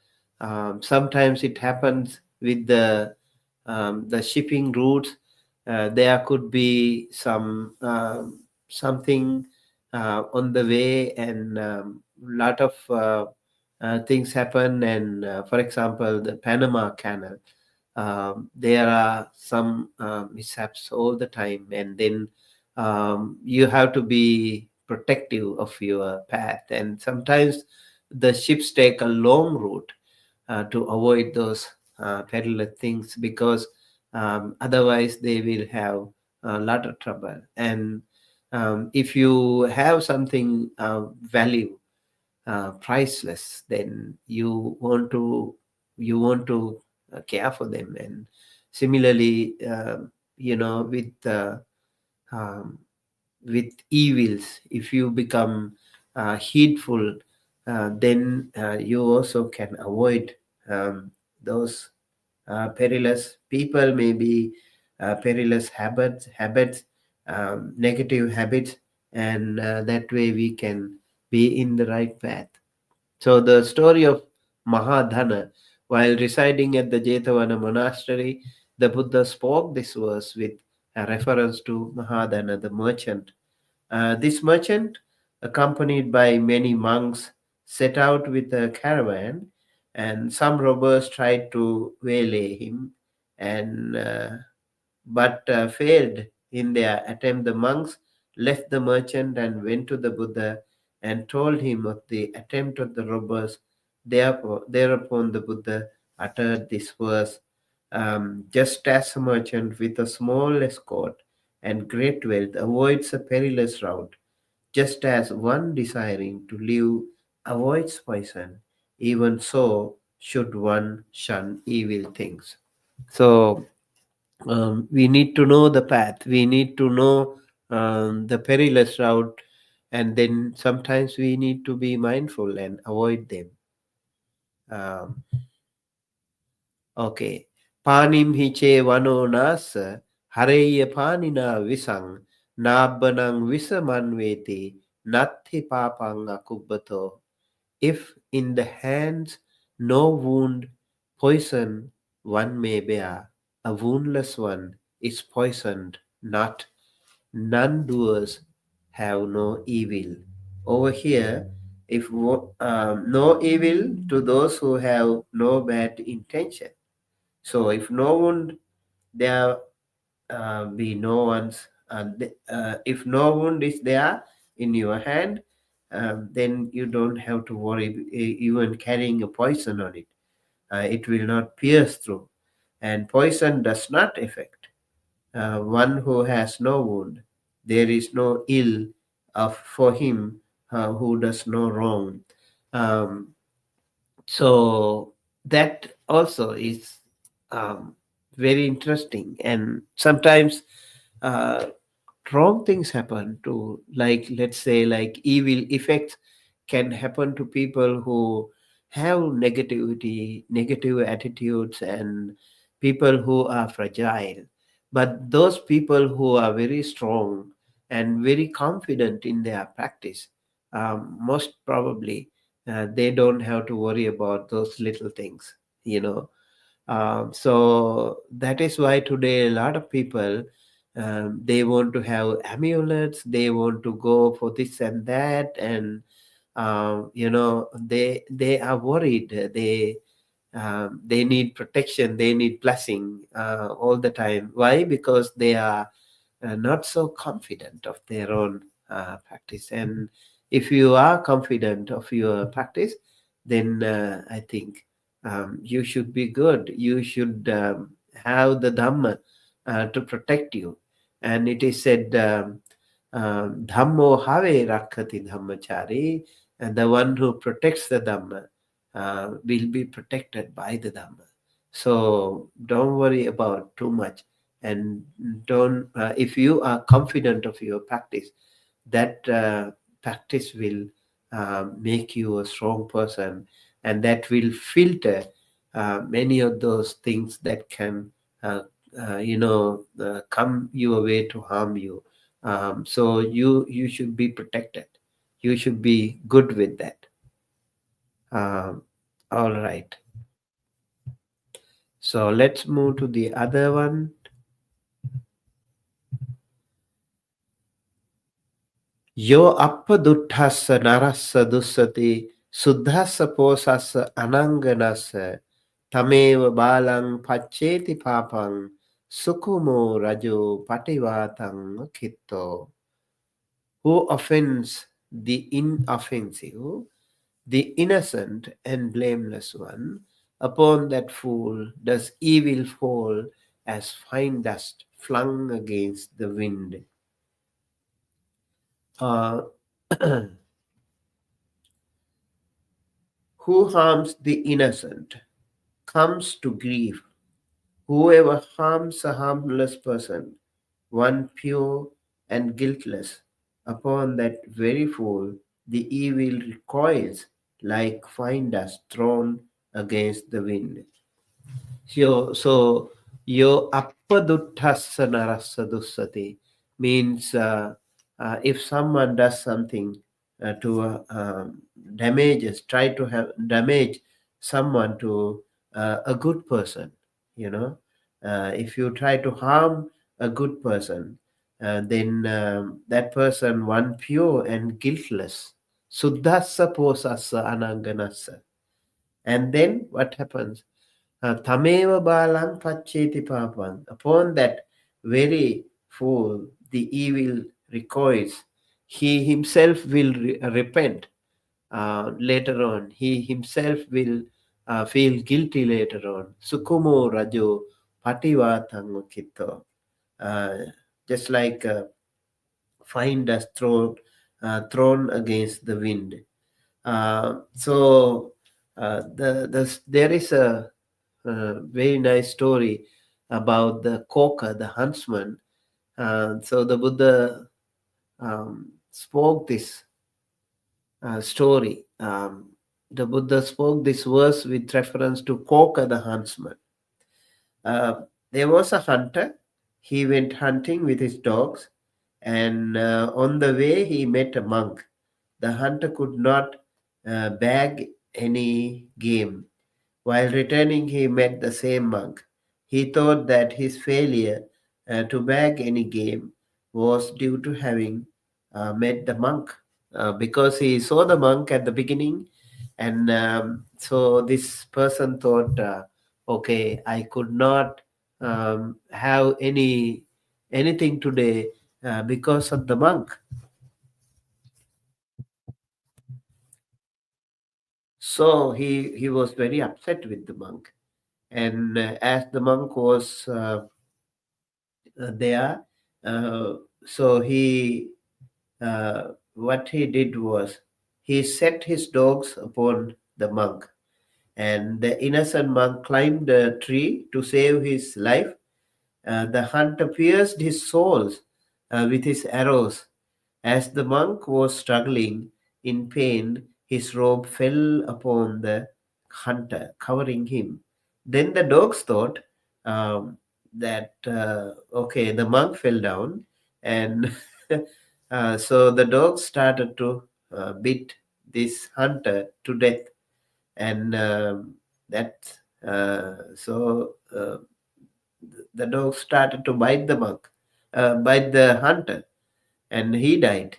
sometimes it happens with the shipping routes. There could be something on the way, and lot of things happen, and for example, the Panama Canal. There are some mishaps all the time, and then you have to be protective of your path. And sometimes the ships take a long route to avoid those perilous things, because otherwise they will have a lot of trouble. And if you have something value, priceless, then you want to care for them. And similarly, um, with evils, if you become heedful, then you also can avoid those perilous people, maybe perilous habits, negative habits, and that way we can be in the right path. So the story of Mahadhana, while residing at the Jetavana monastery, the Buddha spoke this verse with a reference to Mahadhana, the merchant. This merchant, accompanied by many monks, set out with a caravan, and some robbers tried to waylay him, and but failed in their attempt. The monks left the merchant and went to the Buddha and told him of the attempt of the robbers. Thereupon the Buddha uttered this verse: just as a merchant with a small escort and great wealth avoids a perilous route, just as one desiring to live avoids poison, even so should one shun evil things. So we need to know the path. We need to know the perilous route, and then sometimes we need to be mindful and avoid them. Um, okay. Panim hiche vano nasa hareya panina visang nabbanang visamanveti natti papang akubbato. If in the hands no wound, poison one may bear, a woundless one is poisoned not. None doers have no evil. Over here, if no evil to those who have no bad intention. So if no wound, there be no one's. If no wound is there in your hand, then you don't have to worry even carrying a poison on it. It will not pierce through, and poison does not affect one who has no wound. There is no ill of for him who does no wrong. Um, so that also is um, very interesting, and sometimes uh, wrong things happen to, like, let's say, like evil effects can happen to people who have negative attitudes, and people who are fragile. But those people who are very strong and very confident in their practice, most probably they don't have to worry about those little things, you know. So that is why today a lot of people, they want to have amulets, they want to go for this and that, and they are worried. They need protection, they need blessing all the time. Why? Because they are not so confident of their own practice. And if you are confident of your practice, then I think you should be good. You should have the Dhamma to protect you. And it is said, Dhammo have rakhati dhammachari, and the one who protects the Dhamma will be protected by the Dhamma. So don't worry about too much, and don't if you are confident of your practice, that practice will make you a strong person, and that will filter many of those things that can come your way to harm you. So you should be protected. You should be good with that. um, all right, so let's move to the other one. Yo appa duttassa narassa dussati suddhassa posassa ananganassa tameva balang pacceti papang sukumo rajo pativatang kitto. Who offends the inoffensive, the innocent and blameless one, upon that fool does evil fall as fine dust flung against the wind. Uh, who harms the innocent comes to grief. Whoever harms a harmless person, one pure and guiltless, upon that very fool the evil recoils like fine dust thrown against the wind. So yo appaduttassa narassa dussati means if someone does something to damages, try to have damage someone to a good person, you know, if you try to harm a good person, then that person one pure and guiltless, suddhassa posassa ananganassa, and then what happens? Tameva balang pacheti papan. Upon that very fool, the evil recoils. He himself will repent later on. He himself will feel guilty later on. Sukumo rajo pativatang kitto. Uh, just like fine dust thrown against the wind. There is a very nice story about the cocker, the huntsman. So the Buddha spoke this story. The Buddha spoke this verse with reference to cocker, the huntsman. There was a hunter. He went hunting with his dogs, and on the way he met a monk. The hunter could not bag any game. While returning, he met the same monk. He thought that his failure to bag any game was due to having met the monk, because he saw the monk at the beginning, and so this person thought, okay, I could not have anything today because of the monk. So he was very upset with the monk, and as the monk was there. So what he did was he set his dogs upon the monk, and the innocent monk climbed a tree to save his life. The hunter pierced his soles with his arrows. As the monk was struggling in pain, his robe fell upon the hunter, covering him. Then the dogs thought that, okay, the monk fell down, and so the dogs started to beat this hunter to death. And that so the dogs started to bite the monk, bite the hunter, and he died.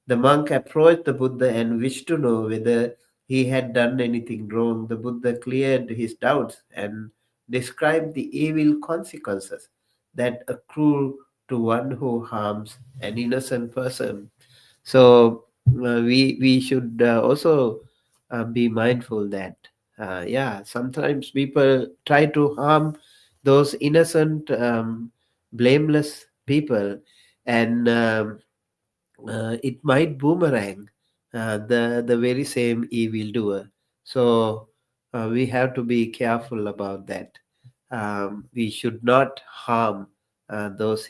The monk approached the Buddha and wished to know whether he had done anything wrong. The Buddha cleared his doubts and described the evil consequences that accrue to one who harms an innocent person. So we should also be mindful that sometimes people try to harm those innocent, blameless people, and it might boomerang the very same evildoer. So we have to be careful about that. We should not harm those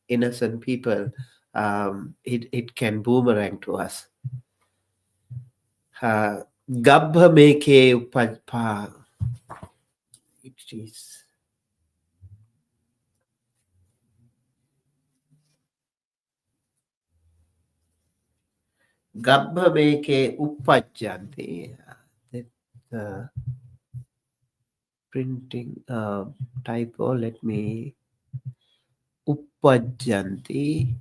innocent people. It can boomerang to us. Gabha meke upajpa. It is Gabha meke upajjanti. That printing typo. Let me upajjanti.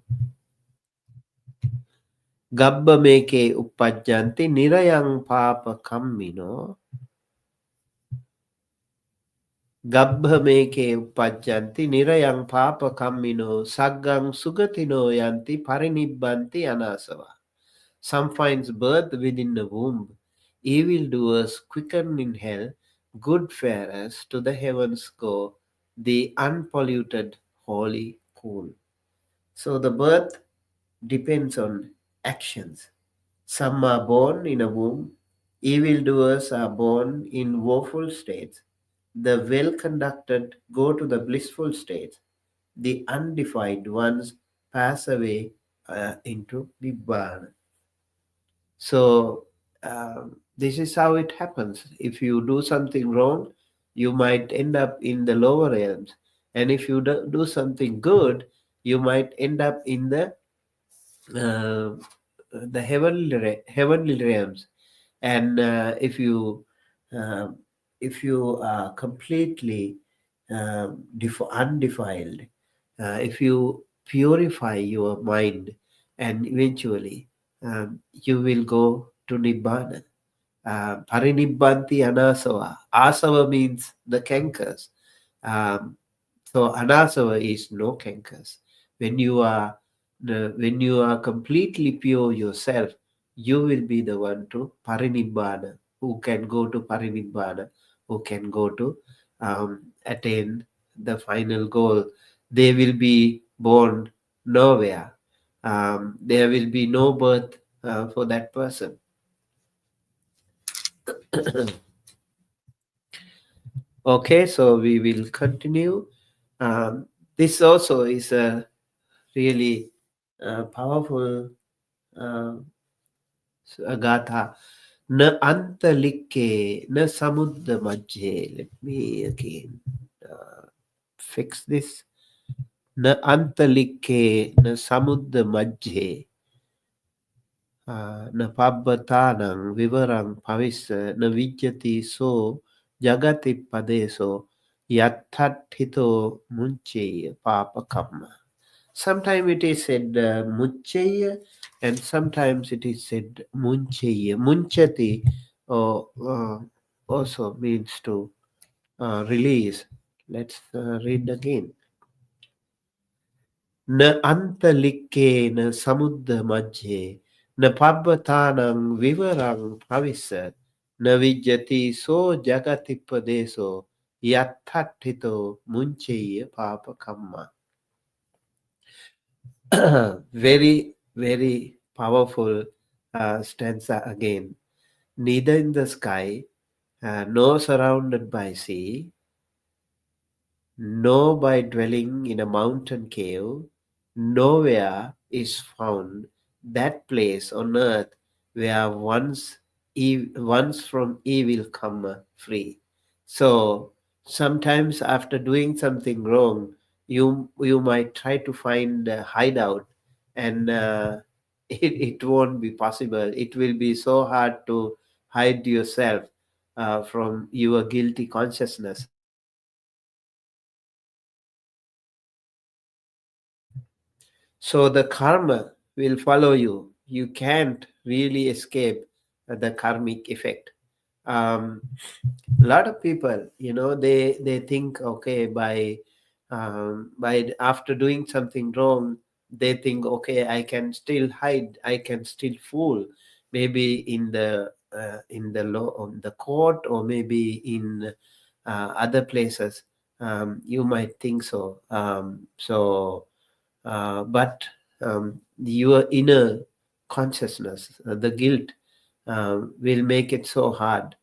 Gabba meke uppajjanti nirayang papa kammino. Gabba meke uppajjanti nirayang papa kammino. Saggang sugatino yanti parinibbanti anasava. Some finds birth within the womb. Evildoers quicken in hell. Good farers to the heavens go. The unpolluted, holy, cool. So the birth depends on actions. Some are born in a womb. Evildoers are born in woeful states. The well conducted go to the blissful states. The undefiled ones pass away into Nibbana. So, this is how it happens. If you do something wrong, you might end up in the lower realms. And if you do something good, you might end up in uh, the heavenly realms. And if you are completely undefiled, if you purify your mind, and eventually you will go to nibbana. Parinibbanti anasava. Asava means the cankers. um, so anasava is no cankers. When you are when you are completely pure yourself, you will be the one to parinibbana, who can go to parinibbana, who can go to attain the final goal. They will be born nowhere. There will be no birth for that person. Okay, so we will continue. This also is a really powerful uh, gatha. Na antalikke na samudra majhe. Let me again fix this. Na antalikke na samudra majhe. Na pabbatanang vivarang pavissa na vijjati so jagati padeso yattathito muncheya papa kamma. Sometimes it is said mucheya, and sometimes it is said muncheya. Munchati also means to release. Let's read again. Na antalikke na samudra majhe na pabbatanang vivarang pavisat na vijjati so jagati padeso yattathito muncheya papa kamma. Very, very powerful stanza again. Neither in the sky, nor surrounded by sea, nor by dwelling in a mountain cave, nowhere is found that place on earth where once from evil come free. So sometimes after doing something wrong, you might try to find a hideout, and it won't be possible. It will be so hard to hide yourself from your guilty consciousness. So the karma will follow you. You can't really escape the karmic effect. A lot of people, they think, okay, by after doing something wrong, they think, okay, I can still hide, I can still fool, maybe in the law, on the court, or maybe in other places. You might think so. But your inner consciousness, the guilt, will make it so hard.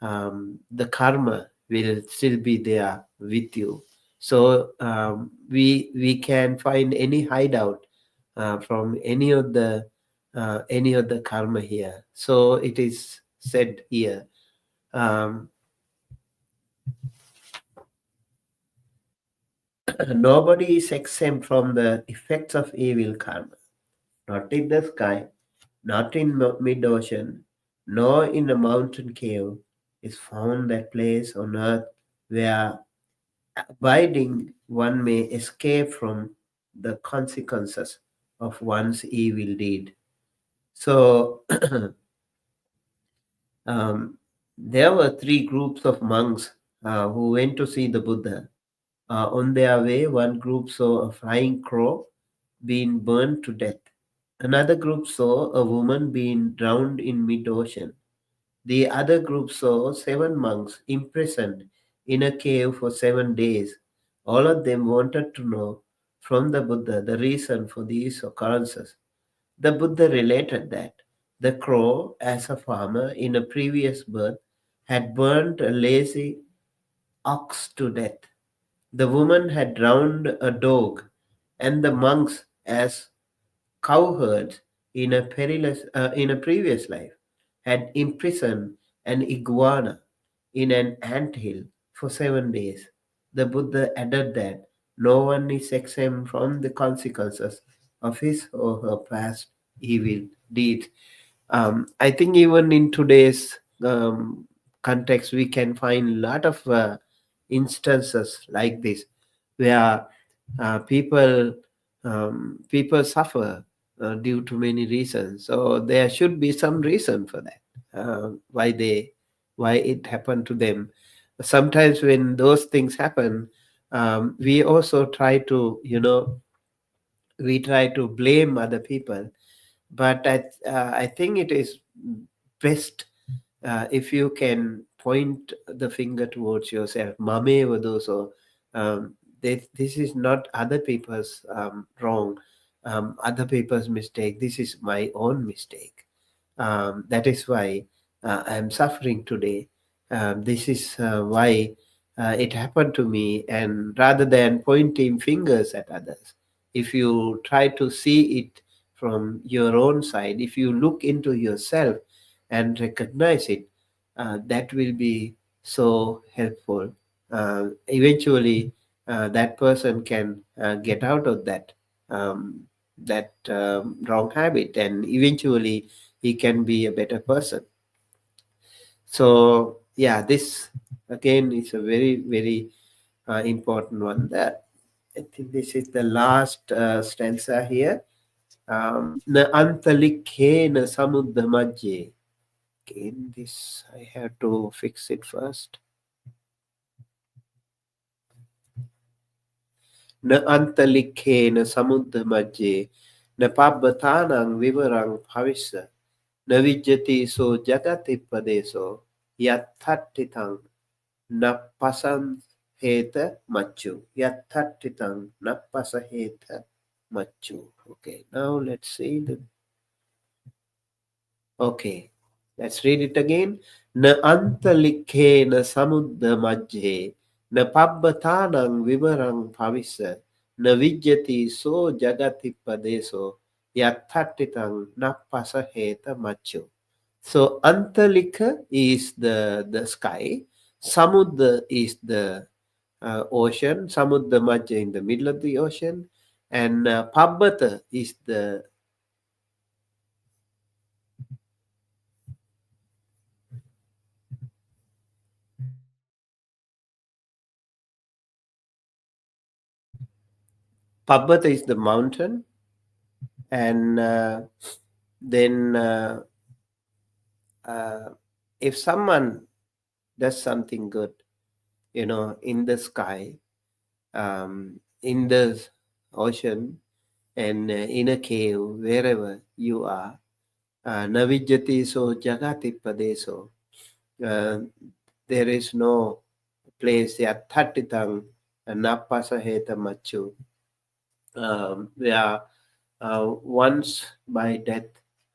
The karma will still be there with you. So we can find any hideout from any of the karma here. So it is said here. Nobody is exempt from the effects of evil karma. Not in the sky, not in mid-ocean, nor in a mountain cave is found that place on earth where abiding one may escape from the consequences of one's evil deed. So um, there were three groups of monks who went to see the Buddha. On their way, one group saw a flying crow being burned to death. Another group saw a woman being drowned in mid-ocean. The other group saw seven monks imprisoned in a cave for 7 days. All of them wanted to know from the Buddha the reason for these occurrences. The Buddha related that the crow, as a farmer in a previous birth, had burned a lazy ox to death. The woman had drowned a dog, and the monks, as cowherds in a previous life, had imprisoned an iguana in an anthill for 7 days. The Buddha added that no one is exempt from the consequences of his or her past evil deeds. I think even in today's context, we can find a lot of instances like this where people suffer due to many reasons. So there should be some reason for that. Why it happened to them. Sometimes when those things happen, we also try to blame other people. But I think it is best if you can point the finger towards yourself. Mame vadoso. This is not other people's wrong, other people's mistake. This is my own mistake. That is why I am suffering today. This is why it happened to me. And rather than pointing fingers at others, if you try to see it from your own side, if you look into yourself and recognize it, that will be so helpful. Eventually, that person can get out of um, that wrong habit, and eventually he can be a better person. So yeah, this again is a very very important one. That I think this is the last stanza here. Na antalikhe na samudra majje. Again, this I have to fix it first. Na antalikhe na samudra majje. Na pabbatanang vivarang bhavissa. Na vijjati so jagati padeso. Yathattitang na pasaheta machu. Yathattitang na pasaheta machu. Okay, now let's see the. Okay, let's read it again. Na antalikhe na samudra majhe. Na pabbatanang vivarang bhavissa. Na vijjati so jagati padeso. Yathattitang na pasaheta machu. So Antalika is the sky, Samudra is the ocean, Samudra Madhya in the middle of the ocean, and Pabbata is the mountain, and then if someone does something good, in the sky, in the ocean, and in a cave, wherever you are, Navijati so Jagati Padeso. There is no place, Yathatitang, Napasaheta Machu, where once by death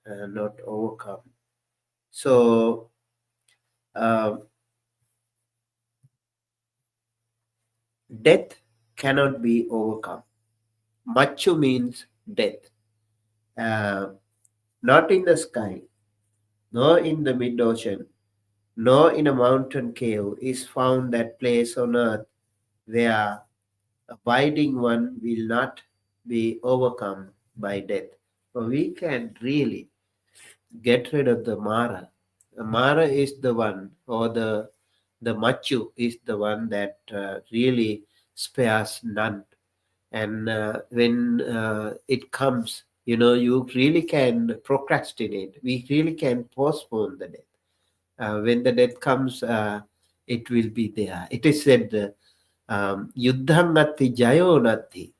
not overcome. So, death cannot be overcome. Machu means death. Not in the sky, nor in the mid ocean, nor in a mountain cave is found that place on earth where abiding one will not be overcome by death. So we can really get rid of the Mara. The Mara is the one, or the Machu is the one that really spares none. And when it comes, You really can procrastinate. We really can postpone the death. When the death comes, it will be there. It is said, yuddham natti jayo natti,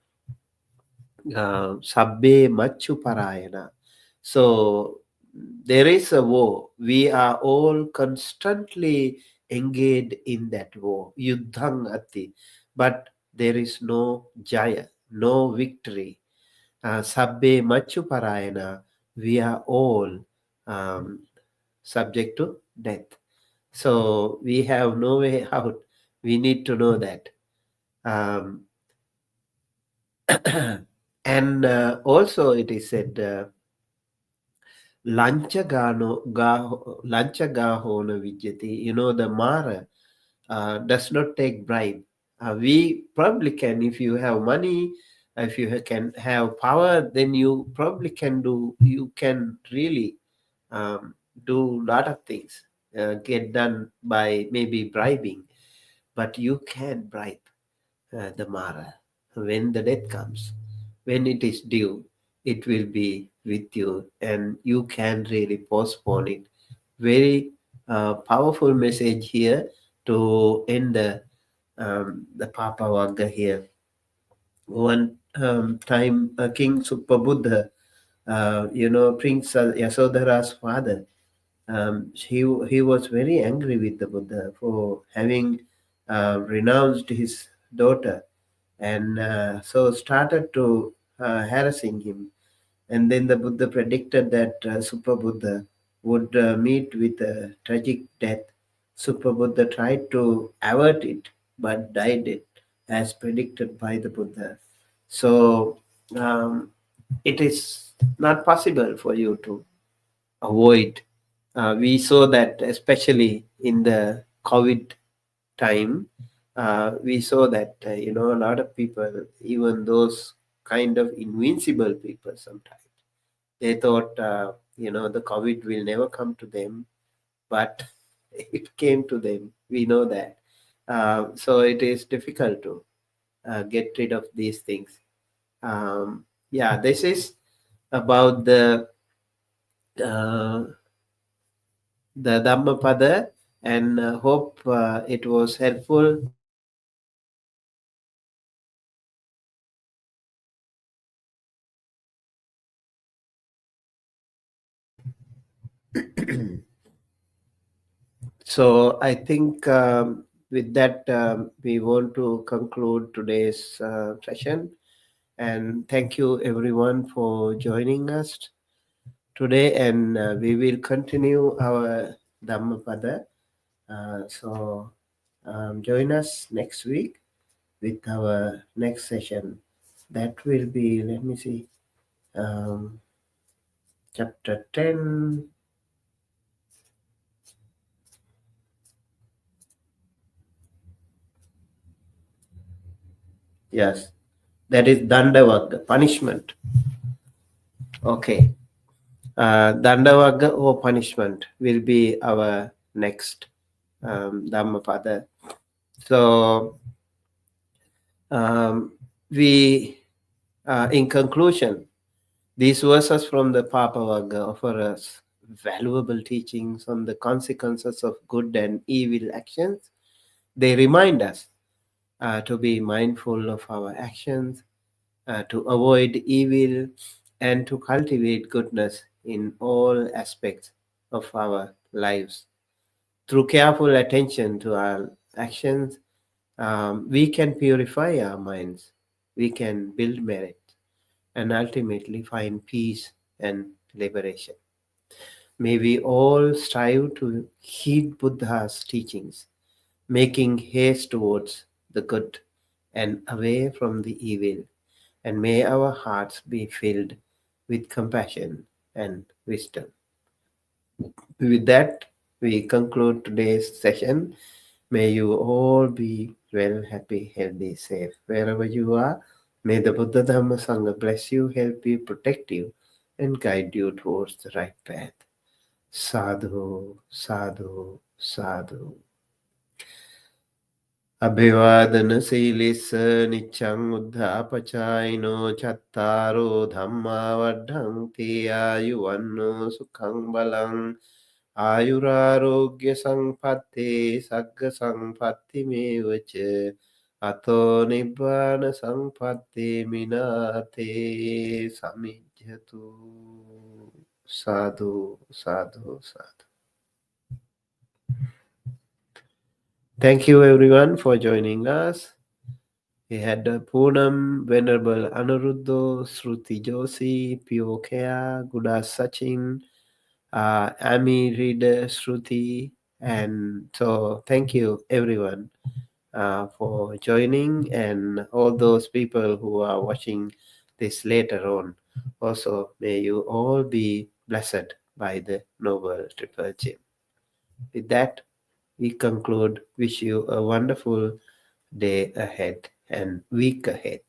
sabbe machu parayana. So there is a war. We are all constantly engaged in that war, yuddham atti. But there is no jaya, no victory. Sabbe machu parayana. We are all um, subject to death. So we have no way out. We need to know that. Um, and also it is said, lancha gahona vijjati. The Mara does not take bribe. We probably can, if you have money, if you can have power, then you probably you can really do a lot of things, get done by maybe bribing, but you can bribe the Mara. When the death comes, when it is due, it will be with you, and you can really postpone it. Very powerful message here to end the Pāpa Vagga here. One time, King Supabuddha, Prince Yasodhara's father, he was very angry with the Buddha for having renounced his daughter, and so started to harassing him. And then the Buddha predicted that Super Buddha would meet with a tragic death. Super Buddha tried to avert it, but died it as predicted by the Buddha. So it is not possible for you to avoid. We saw that especially in the COVID time, we saw that a lot of people, even those kind of invincible people, sometimes they thought the COVID will never come to them, but it came to them. We know that. So it is difficult to get rid of these things. Yeah, this is about uh, the Dhammapada, and hope it was helpful. So I think with that, we want to conclude today's session. And thank you everyone for joining us today. And we will continue our Dhammapada. So join us next week with our next session. That will be, let me see, um, chapter 10. Yes, that is Dandavagga, punishment. Okay. Dandavagga or punishment will be our next Dhammapada. So we, in conclusion, these verses from the Pāpa Vagga offer us valuable teachings on the consequences of good and evil actions. They remind us to be mindful of our actions, to avoid evil, and to cultivate goodness in all aspects of our lives. Through careful attention to our actions, we can purify our minds, we can build merit, and ultimately find peace and liberation. May we all strive to heed Buddha's teachings, making haste towards the good and away from the evil. And may our hearts be filled with compassion and wisdom. With that, we conclude today's session. May you all be well, happy, healthy, safe, wherever you are. May the Buddha Dhamma Sangha bless you, help you, protect you, and guide you towards the right path. Sadhu, sadhu, sadhu. Abhivadana Silisa Nichang Uddhapachayino Chattaro Dhamma Vaddhanti Ayuvanno Sukhang Balang Ayurarogya Sampatti Sagga Sampatti Mevacha Ato Nibbana Sampatti Minate Samijjatu. Sadhu, sadhu, sadhu. Thank you everyone for joining us. We had Poonam, Venerable Anuruddha, Shruti Joshi, Pio Kea, Gudas Sachin, Ami Reader, Shruti, and so thank you everyone for joining, and all those people who are watching this later on. Also, may you all be blessed by the Noble Triple Gem. With that, we conclude. Wish you a wonderful day ahead and week ahead.